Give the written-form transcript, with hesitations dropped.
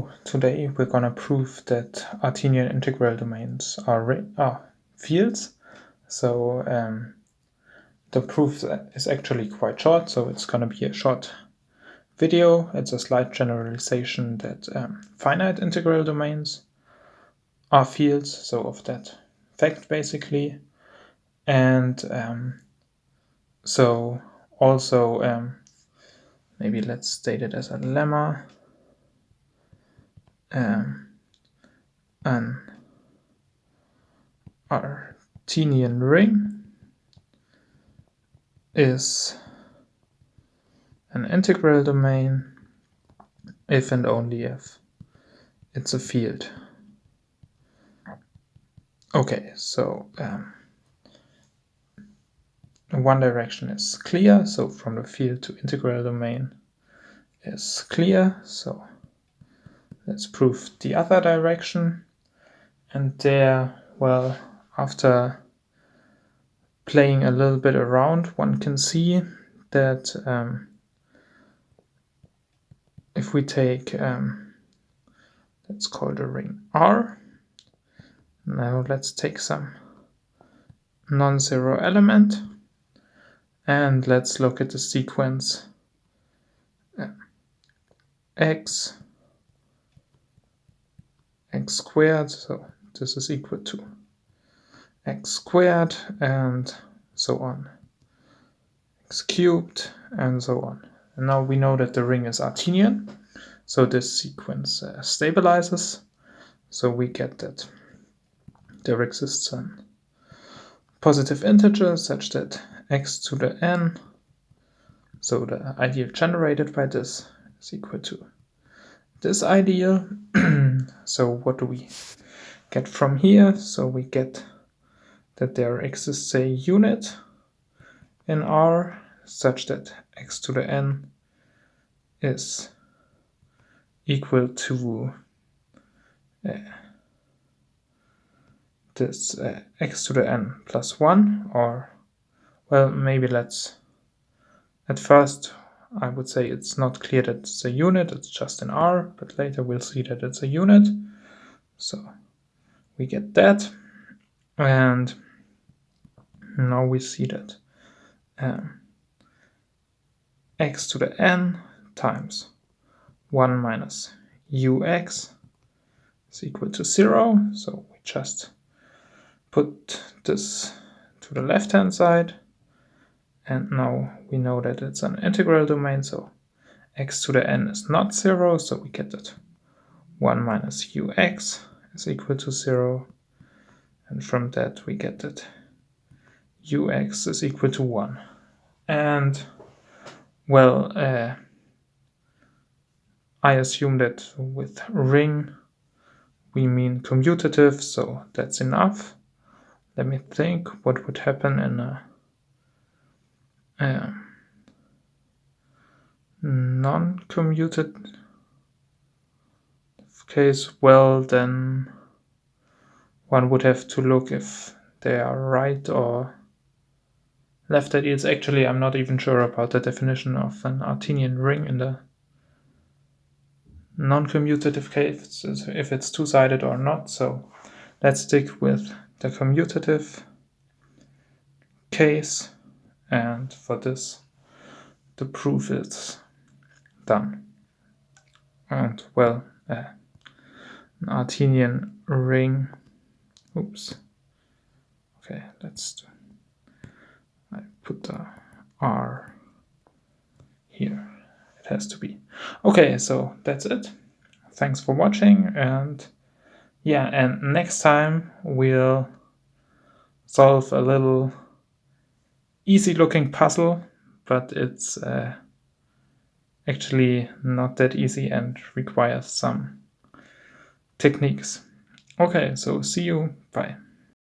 So today we're gonna prove that Artinian integral domains are fields. So the proof is actually quite short, so it's gonna be a short video. It's a slight generalization that finite integral domains are fields, so of that fact basically. And so also maybe let's state it as a lemma. An Artinian ring is an integral domain if and only if it's a field. Okay, so one direction is clear, so from the field to integral domain is clear, so let's prove the other direction. And there, well, after playing a little bit around, one can see that if we take, let's call the ring R. Now let's take some non-zero element and let's look at the sequence x squared, so this is equal to x squared and so on, x cubed and so on. And now we know that the ring is Artinian, so this sequence stabilizes, so we get that there exists a positive integer such that x to the n, so the ideal generated by this, is equal to this ideal. So what do we get from here? So we get that there exists a unit in R such that x to the n is equal to this x to the n plus 1, or, well, maybe let's, at first I would say it's not clear that it's a unit, it's just an R, but later we'll see that it's a unit. So we get that, and now we see that x to the n times 1 minus ux is equal to 0, so we just put this to the left hand side, and now we know that it's an integral domain, so x to the n is not 0, so we get that 1 minus ux is equal to 0, and from that we get that ux is equal to 1. And, well, I assume that with ring we mean commutative, so that's enough. Let me think what would happen in a non-commutative case. Well, then one would have to look if they are right or left ideals. Actually, I'm not even sure about the definition of an Artinian ring in the non-commutative case, if it's two-sided or not. So let's stick with the commutative case, and for this the proof is done. And, well, an Artinian ring, oops, okay, I put the R here, it has to be. Okay, so that's it. Thanks for watching, and yeah, and next time we'll solve a little easy looking puzzle, but it's actually not that easy and requires some techniques. Okay, so see you, bye.